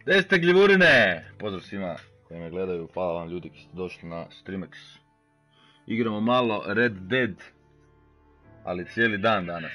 Gdje ste gljivurine? Pozdrav svima koji me gledaju, hvala vam ljudi koji ste došli na Streamex. Igramo malo Red Dead, ali cijeli dan danas.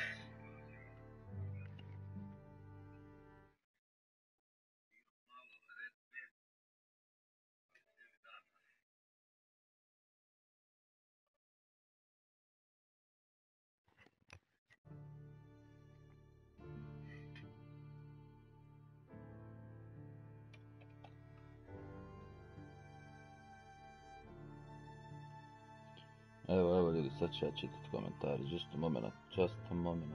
Evo ljudi, sad ću ja čitati komentari, just a moment.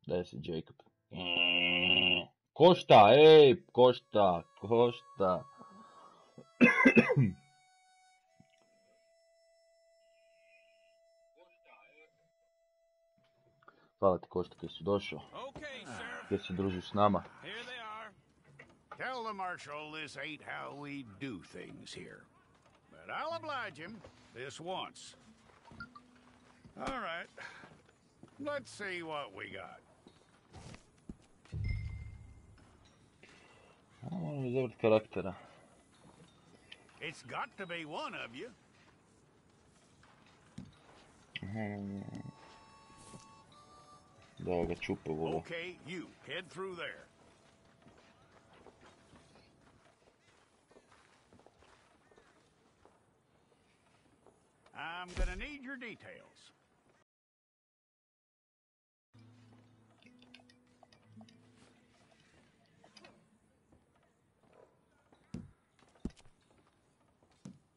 Daj se Ðejkob. Košta, košta. Hvala ti Košta koji si došao, koji si družiš s nama. Tell the marshal this ain't how we do things here. But I'll oblige him this once. All right. Let's see what we got. Moram izabrati karaktera. It's got to be one of you. Da ga čupa vola. Okay, you head through there. I'm gonna need your details.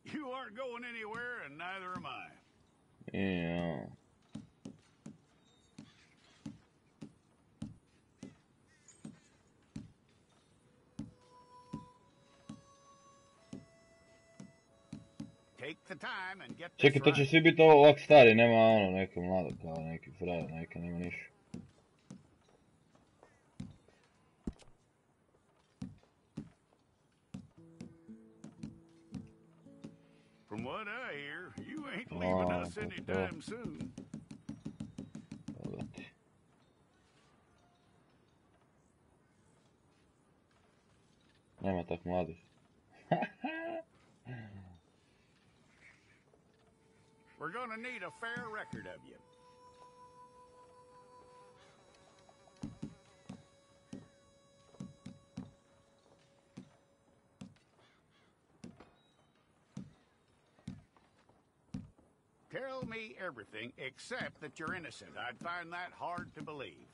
You aren't going anywhere, and neither am I. Yeah. Take the time and get this Čekaj, to će right. svi biti ovak stari, nema ono, neka mlada, kao neki frajer, neka nema ništa. From what I hear, you ain't leaving us anytime soon. Nema tak mladih. We're gonna need a fair record of you. Tell me everything except that you're innocent. I'd find that hard to believe.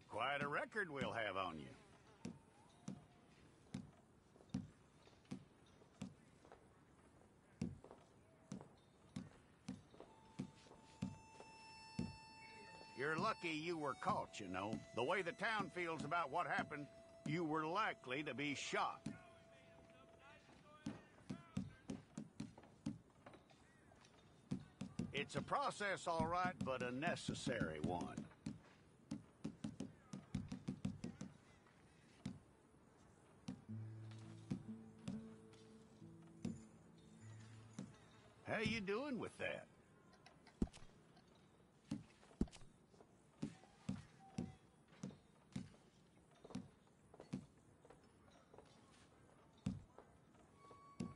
Quite a record we'll have on you. You're lucky you were caught, you know. The way the town feels about what happened, you were likely to be shot. It's a process, all right, but a necessary one. How you doing with that?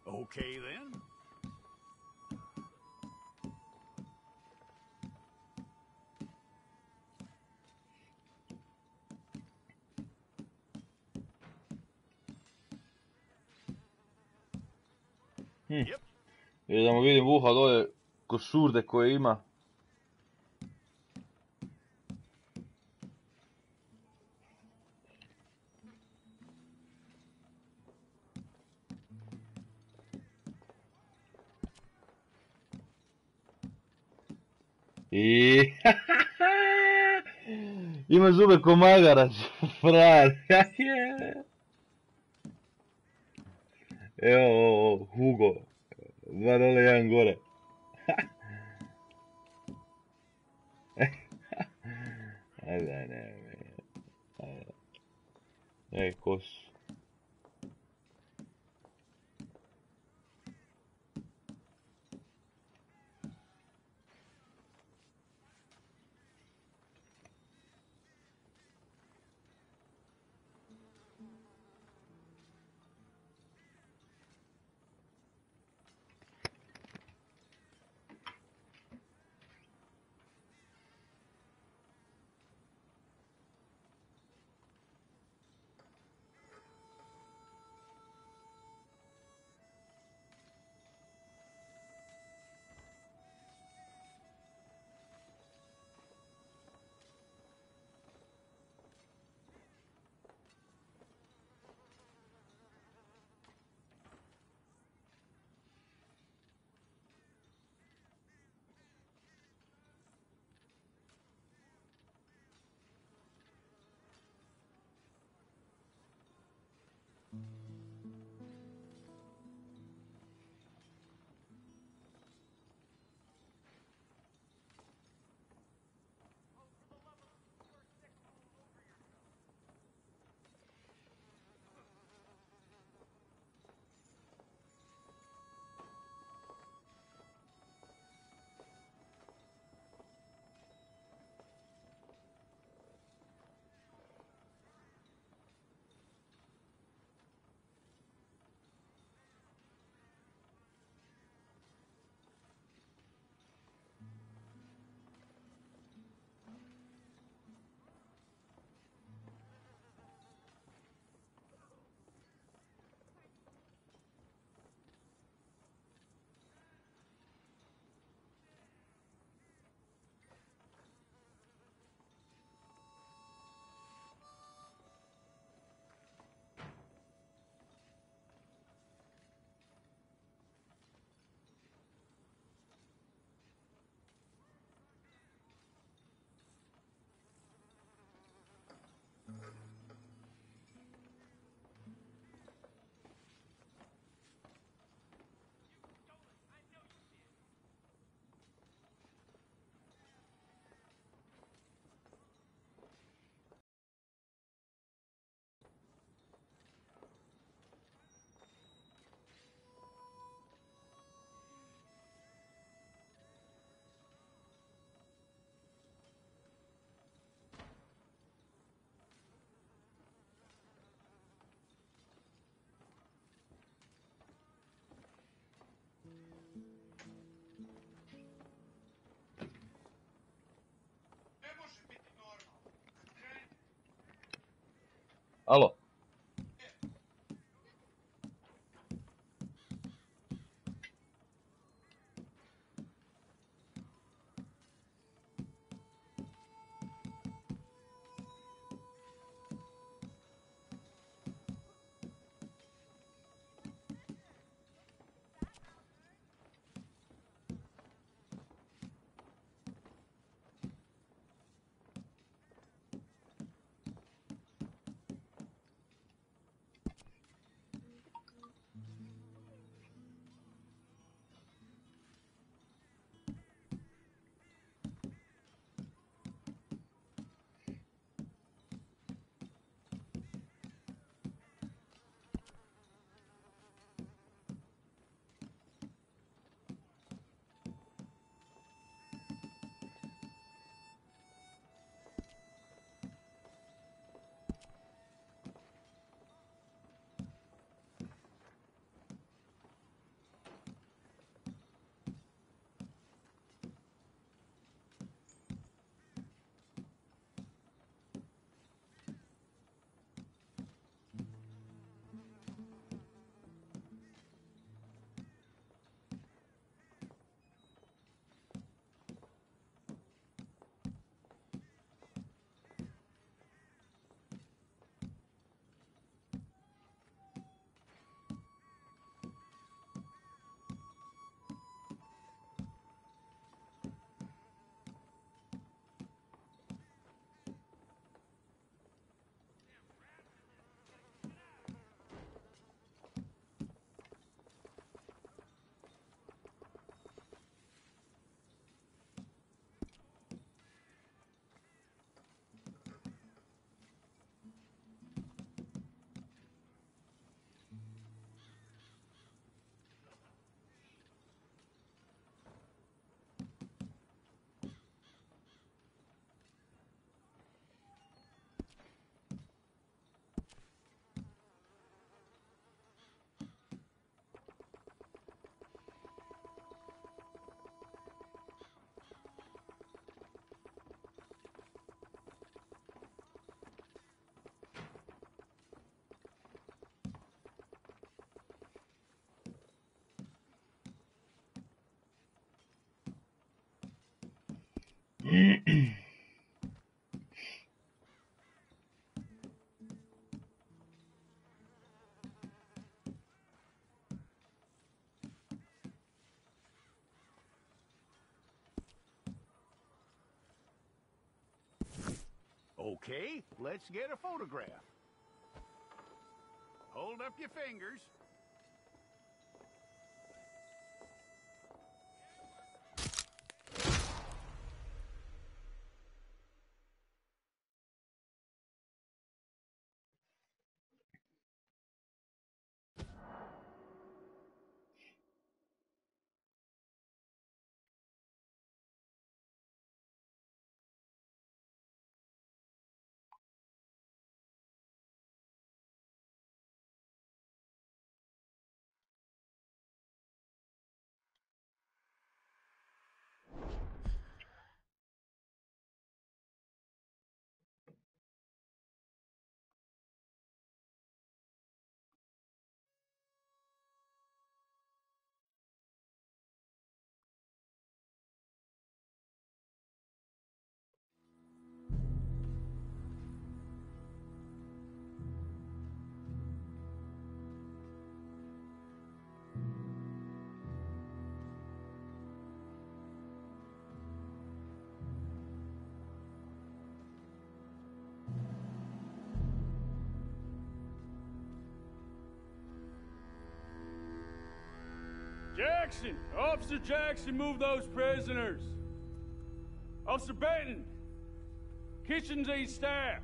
Okay, then. Yep. Idemo, vidim uha dole košurde koje ima. I ima zube ko magarac, frajer. Evo, Hugo. Dva dole, jedan gore. Ajde, ne. Ej, ko su? Alo? Okay, let's get a photograph. Hold up your fingers. Jackson! Officer Jackson, move those prisoners! Officer Benton! Kitchens aid staff!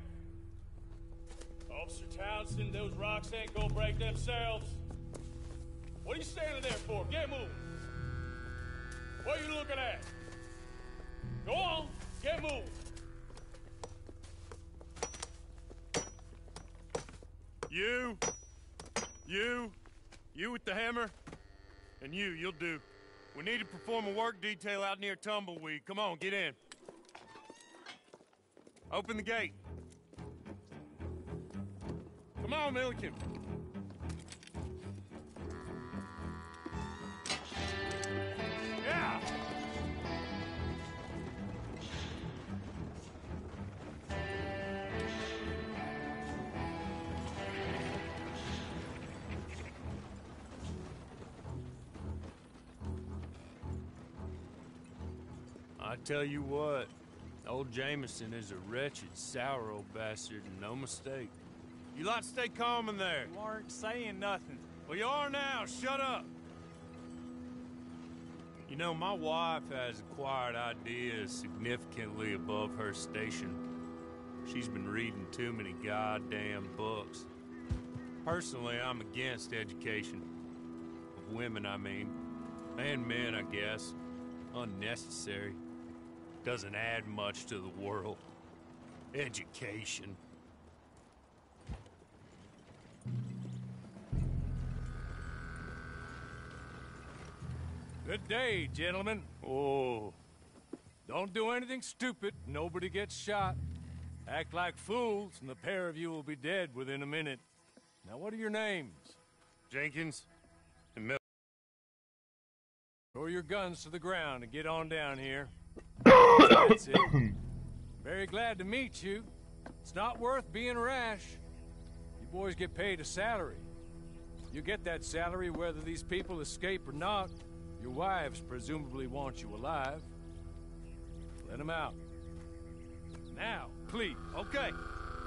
Officer Townsend, those rocks ain't gonna break themselves. What are you standing there for? Get moving! What are you looking at? Go on, get moving! You with the hammer? And you'll do. We need to perform a work detail out near Tumbleweed. Come on, get in. Open the gate. Come on, Milliken. Yeah! I tell you what, old Jameson is a wretched, sour old bastard, and no mistake. You lot stay calm in there. You aren't saying nothing. Well, you are now. Shut up. You know, my wife has acquired ideas significantly above her station. She's been reading too many goddamn books. Personally, I'm against education. Of women, I mean. And men, I guess. Unnecessary. Doesn't add much to the world. Education. Good day, gentlemen. Oh. Don't do anything stupid. Nobody gets shot. Act like fools, and the pair of you will be dead within a minute. Now, what are your names? Jenkins and Miller. Throw your guns to the ground and get on down here. That's it. Very glad to meet you. It's not worth being rash. You boys get paid a salary. You get that salary whether these people escape or not. Your wives presumably want you alive. Let them out. Now, please. Okay.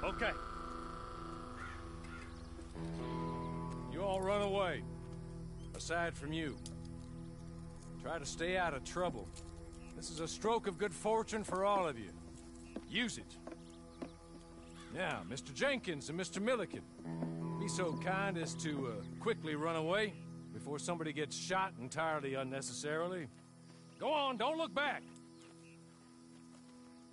Okay. You all run away. Aside from you. Try to stay out of trouble. This is a stroke of good fortune for all of you. Use it. Now, Mr. Jenkins and Mr. Milliken, be so kind as to quickly run away before somebody gets shot entirely unnecessarily. Go on, don't look back.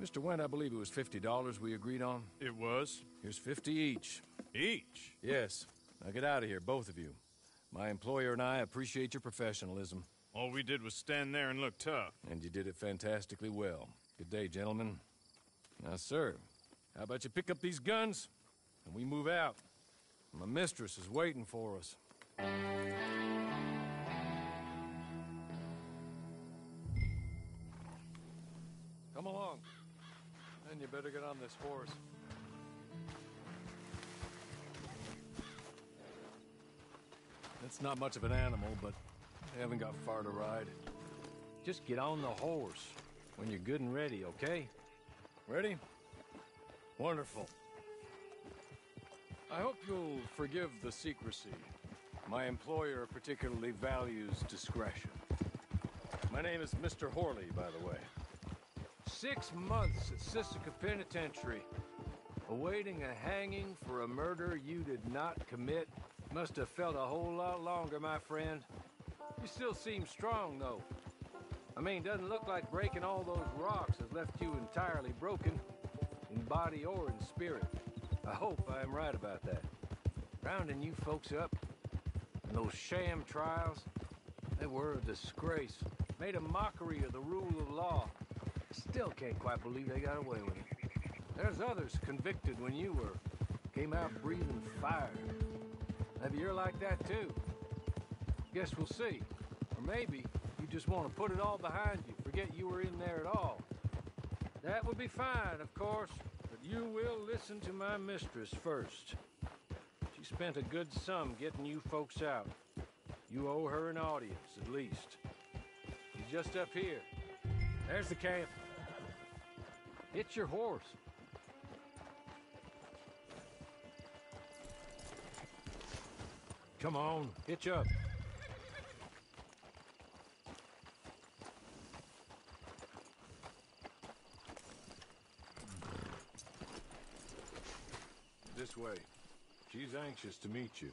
Mr. Wendt, I believe it was $50 we agreed on. It was. Here's 50 each. Each? Yes. Now get out of here, both of you. My employer and I appreciate your professionalism. All we did was stand there and look tough. And you did it fantastically well. Good day, gentlemen. Now, sir, how about you pick up these guns, and we move out? My mistress is waiting for us. Come along. Then you better get on this horse. It's not much of an animal, but they haven't got far to ride. Just get on the horse when you're good and ready, okay? Ready? Wonderful. I hope you'll forgive the secrecy. My employer particularly values discretion. My name is Mr. Horley, by the way. 6 months at Sisika Penitentiary, awaiting a hanging for a murder you did not commit. Must have felt a whole lot longer, my friend. You still seem strong, though. I mean, doesn't look like breaking all those rocks has left you entirely broken, in body or in spirit. I hope I am right about that. Rounding you folks up, and those sham trials, they were a disgrace. Made a mockery of the rule of law. Still can't quite believe they got away with it. There's others convicted when you were. Came out breathing fire. Maybe you're like that too. Guess we'll see. Or maybe you just want to put it all behind you, forget you were in there at all. That would be fine, of course, but you will listen to my mistress first. She spent a good sum getting you folks out. You owe her an audience, at least. She's just up here. There's the camp. It's your horse. Come on, hitch up. This way. She's anxious to meet you.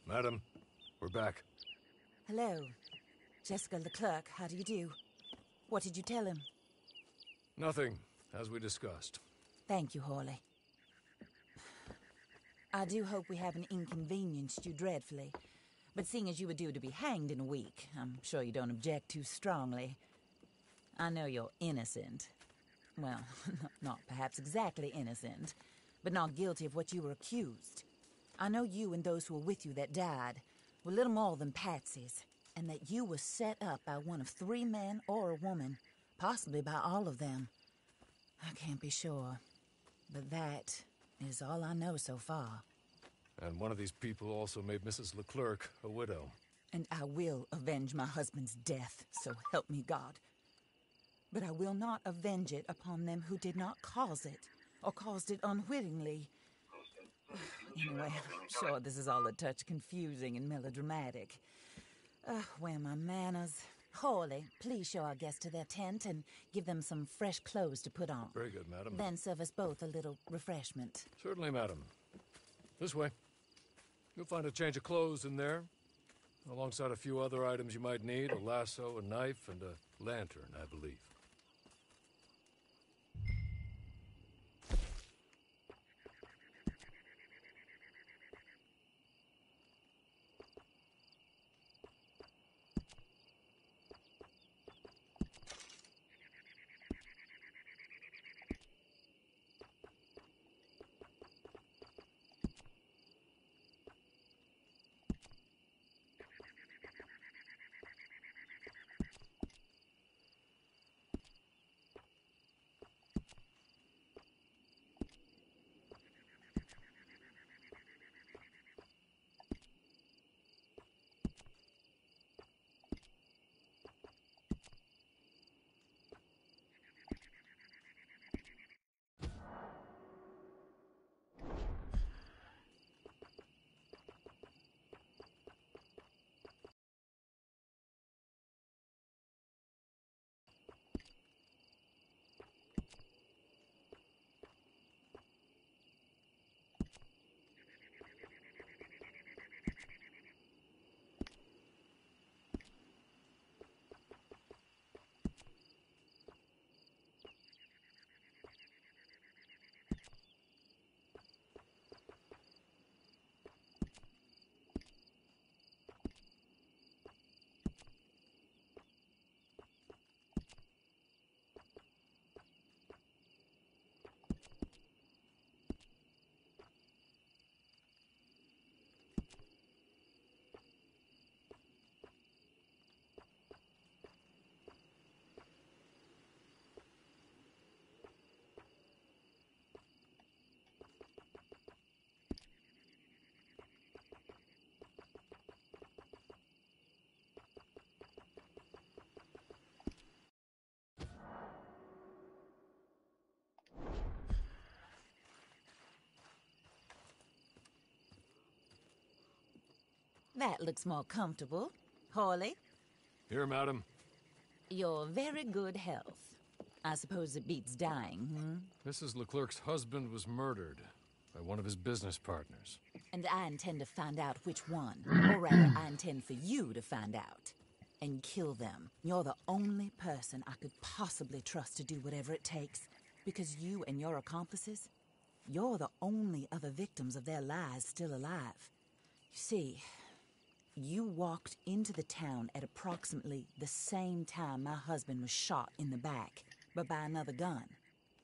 Madam, we're back. Hello. Jessica the clerk, how do you do? What did you tell him? Nothing, as we discussed. Thank you, Horley. I do hope we haven't inconvenienced you dreadfully. But seeing as you were due to be hanged in a week, I'm sure you don't object too strongly. I know you're innocent. Well, not perhaps exactly innocent, but not guilty of what you were accused. I know you and those who were with you that died were little more than patsies, and that you were set up by one of 3 men or a woman, possibly by all of them. I can't be sure, but that is all I know so far. And one of these people also made Mrs. Leclerc a widow. And I will avenge my husband's death, so help me God. But I will not avenge it upon them who did not cause it, or caused it unwittingly. Anyway, I'm sure this is all a touch confusing and melodramatic. Where are my manners? Horley, please show our guests to their tent and give them some fresh clothes to put on. Very good, madam. Then serve us both a little refreshment. Certainly, madam. This way. You'll find a change of clothes in there, alongside a few other items you might need, a lasso, a knife, and a lantern, I believe. That looks more comfortable. Hawley, Here, madam. your very good health. I suppose it beats dying, Mrs. Leclerc's husband was murdered by one of his business partners. And I intend to find out which one. Or rather, I intend for you to find out. And kill them. You're the only person I could possibly trust to do whatever it takes. Because you and your accomplices, you're the only other victims of their lies still alive. You see, you walked into the town at approximately the same time my husband was shot in the back, but by another gun,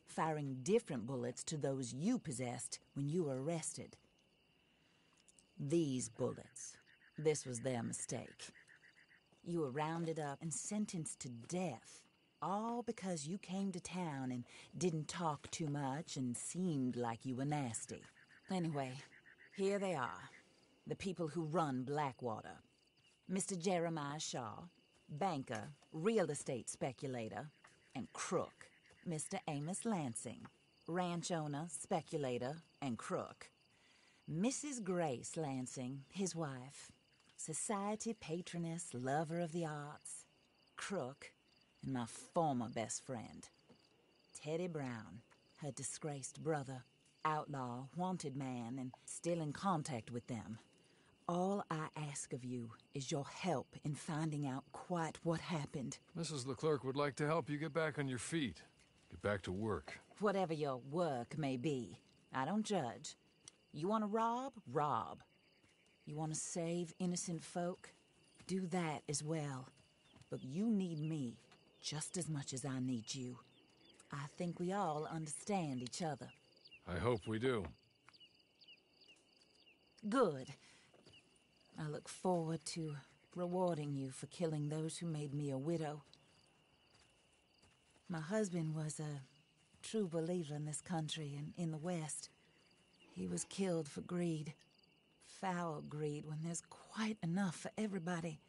firing different bullets to those you possessed when you were arrested. These bullets, this was their mistake. You were rounded up and sentenced to death, all because you came to town and didn't talk too much and seemed like you were nasty. Anyway, here they are, the people who run Blackwater. Mr. Jeremiah Shaw, banker, real estate speculator, and crook. Mr. Amos Lansing, ranch owner, speculator, and crook. Mrs. Grace Lansing, his wife, society patroness, lover of the arts, crook, and my former best friend. Teddy Brown, her disgraced brother, outlaw, wanted man, and still in contact with them. All I ask of you is your help in finding out quite what happened. Mrs. Leclerc would like to help you get back on your feet. Get back to work. Whatever your work may be, I don't judge. You want to rob? Rob. You want to save innocent folk? Do that as well. But you need me just as much as I need you. I think we all understand each other. I hope we do. Good. I look forward to rewarding you for killing those who made me a widow. My husband was a true believer in this country and in the West. He was killed for greed. Foul greed when there's quite enough for everybody.